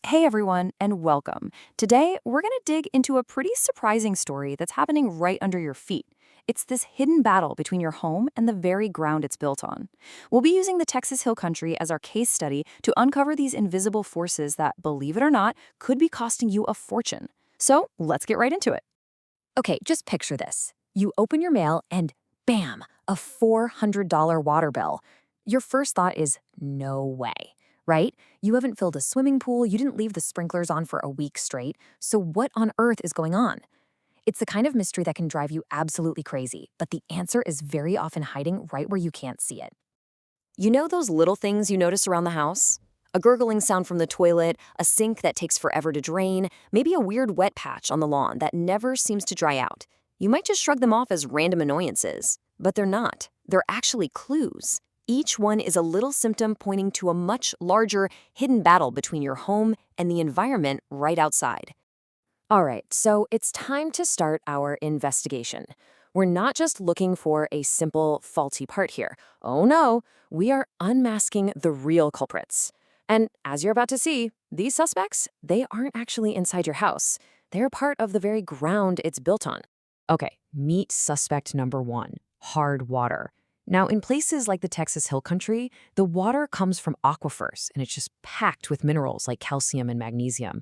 Hey everyone, and welcome. Today, we're going to dig into a pretty surprising story that's happening right under your feet. It's this hidden battle between your home and the very ground it's built on. We'll be using the Texas Hill Country as our case study to uncover these invisible forces that, believe it or not, could be costing you a fortune. So, let's get right into it. Okay, just picture this. You open your mail and bam, a $400 water bill. Your first thought is, no way, right? You haven't filled a swimming pool, you didn't leave the sprinklers on for a week straight, so what on earth is going on? It's the kind of mystery that can drive you absolutely crazy, but the answer is very often hiding right where you can't see it. You know those little things you notice around the house? A gurgling sound from the toilet, a sink that takes forever to drain, maybe a weird wet patch on the lawn that never seems to dry out. You might just shrug them off as random annoyances, but they're not. They're actually clues. Each one is a little symptom pointing to a much larger, hidden battle between your home and the environment right outside. All right, so it's time to start our investigation. We're not just looking for a simple, faulty part here. Oh no, we are unmasking the real culprits. And as you're about to see, these suspects, they aren't actually inside your house. They're part of the very ground it's built on. Okay, meet suspect number one, hard water. Now, in places like the Texas Hill Country, the water comes from aquifers, and it's just packed with minerals like calcium and magnesium.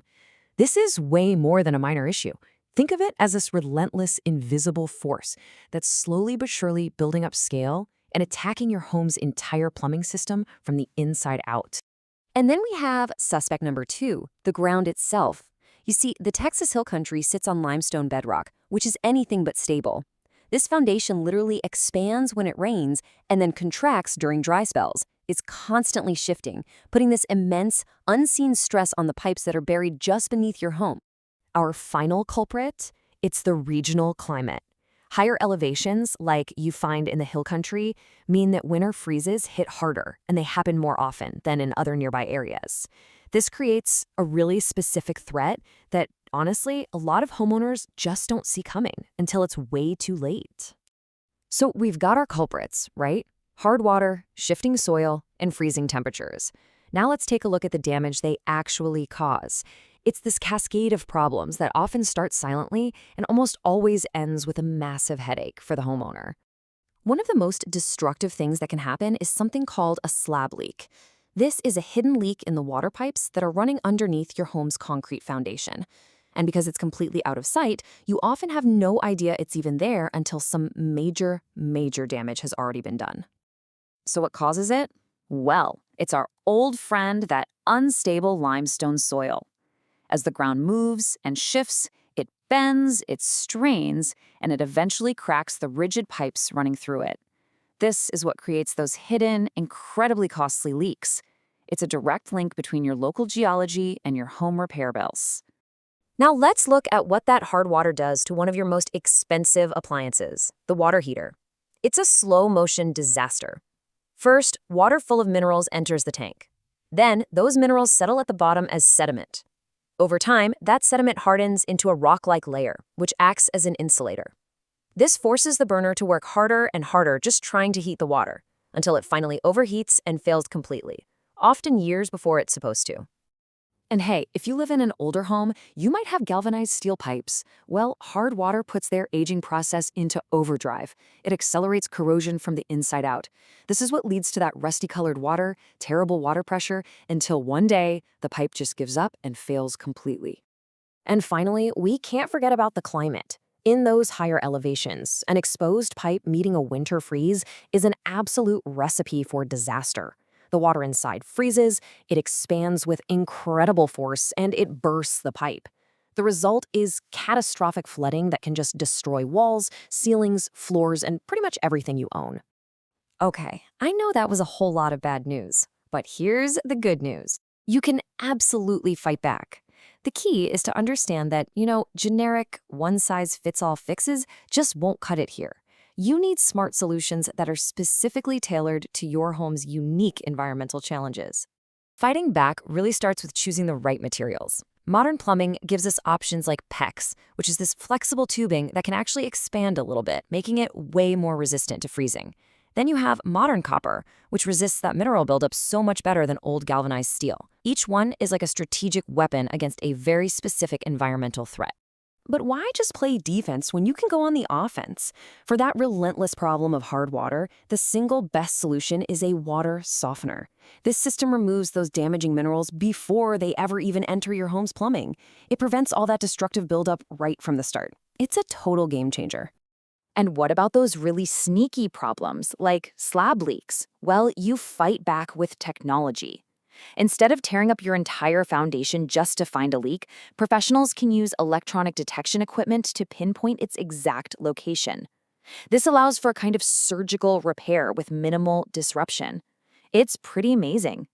This is way more than a minor issue. Think of it as this relentless, invisible force that's slowly but surely building up scale and attacking your home's entire plumbing system from the inside out. And then we have suspect number two, the ground itself. You see, the Texas Hill Country sits on limestone bedrock, which is anything but stable. This foundation literally expands when it rains and then contracts during dry spells. It's constantly shifting, putting this immense, unseen stress on the pipes that are buried just beneath your home. Our final culprit, it's the regional climate. Higher elevations, like you find in the hill country, mean that winter freezes hit harder and they happen more often than in other nearby areas. This creates a really specific threat that, honestly, a lot of homeowners just don't see coming until it's way too late. So we've got our culprits, right? Hard water, shifting soil, and freezing temperatures. Now let's take a look at the damage they actually cause. It's this cascade of problems that often starts silently and almost always ends with a massive headache for the homeowner. One of the most destructive things that can happen is something called a slab leak. This is a hidden leak in the water pipes that are running underneath your home's concrete foundation. And because it's completely out of sight, you often have no idea it's even there until some major damage has already been done. So what causes it? Well, it's our old friend, that unstable limestone soil. As the ground moves and shifts, it bends, it strains, and it eventually cracks the rigid pipes running through it. This is what creates those hidden, incredibly costly leaks. It's a direct link between your local geology and your home repair bills. Now let's look at what that hard water does to one of your most expensive appliances, the water heater. It's a slow-motion disaster. First, water full of minerals enters the tank. Then, those minerals settle at the bottom as sediment. Over time, that sediment hardens into a rock-like layer, which acts as an insulator. This forces the burner to work harder and harder just trying to heat the water, until it finally overheats and fails completely, often years before it's supposed to. And hey, if you live in an older home, you might have galvanized steel pipes. Well, hard water puts their aging process into overdrive. It accelerates corrosion from the inside out. This is what leads to that rusty-colored water, terrible water pressure, until one day, the pipe just gives up and fails completely. And finally, we can't forget about the climate. In those higher elevations, an exposed pipe meeting a winter freeze is an absolute recipe for disaster. The water inside freezes, it expands with incredible force, and it bursts the pipe. The result is catastrophic flooding that can just destroy walls, ceilings, floors, and pretty much everything you own. Okay, I know that was a whole lot of bad news, but here's the good news. You can absolutely fight back. The key is to understand that, generic, one-size-fits-all fixes just won't cut it here. You need smart solutions that are specifically tailored to your home's unique environmental challenges. Fighting back really starts with choosing the right materials. Modern plumbing gives us options like PEX, which is this flexible tubing that can actually expand a little bit, making it way more resistant to freezing. Then you have modern copper, which resists that mineral buildup so much better than old galvanized steel. Each one is like a strategic weapon against a very specific environmental threat. But why just play defense when you can go on the offense? For that relentless problem of hard water, the single best solution is a water softener. This system removes those damaging minerals before they ever even enter your home's plumbing. It prevents all that destructive buildup right from the start. It's a total game changer. And what about those really sneaky problems, like slab leaks? Well, you fight back with technology. Instead of tearing up your entire foundation just to find a leak, professionals can use electronic detection equipment to pinpoint its exact location. This allows for a kind of surgical repair with minimal disruption. It's pretty amazing.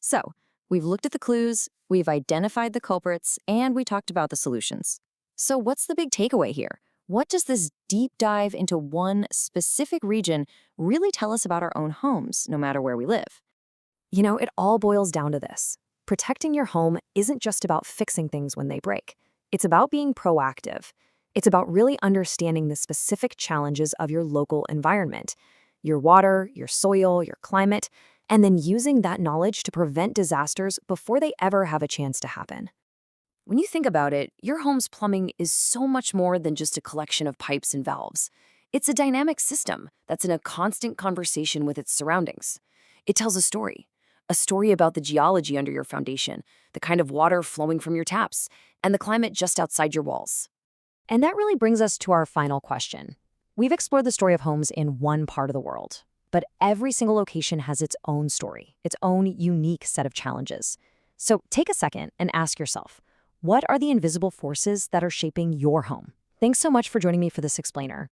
So, we've looked at the clues, we've identified the culprits, and we talked about the solutions. So what's the big takeaway here? What does this deep dive into one specific region really tell us about our own homes, no matter where we live? You know, it all boils down to this. Protecting your home isn't just about fixing things when they break. It's about being proactive. It's about really understanding the specific challenges of your local environment, your water, your soil, your climate, and then using that knowledge to prevent disasters before they ever have a chance to happen. When you think about it, your home's plumbing is so much more than just a collection of pipes and valves. It's a dynamic system that's in a constant conversation with its surroundings. It tells a story about the geology under your foundation, the kind of water flowing from your taps, and the climate just outside your walls. And that really brings us to our final question. We've explored the story of homes in one part of the world, but every single location has its own story, its own unique set of challenges. So take a second and ask yourself, what are the invisible forces that are shaping your home? Thanks so much for joining me for this explainer.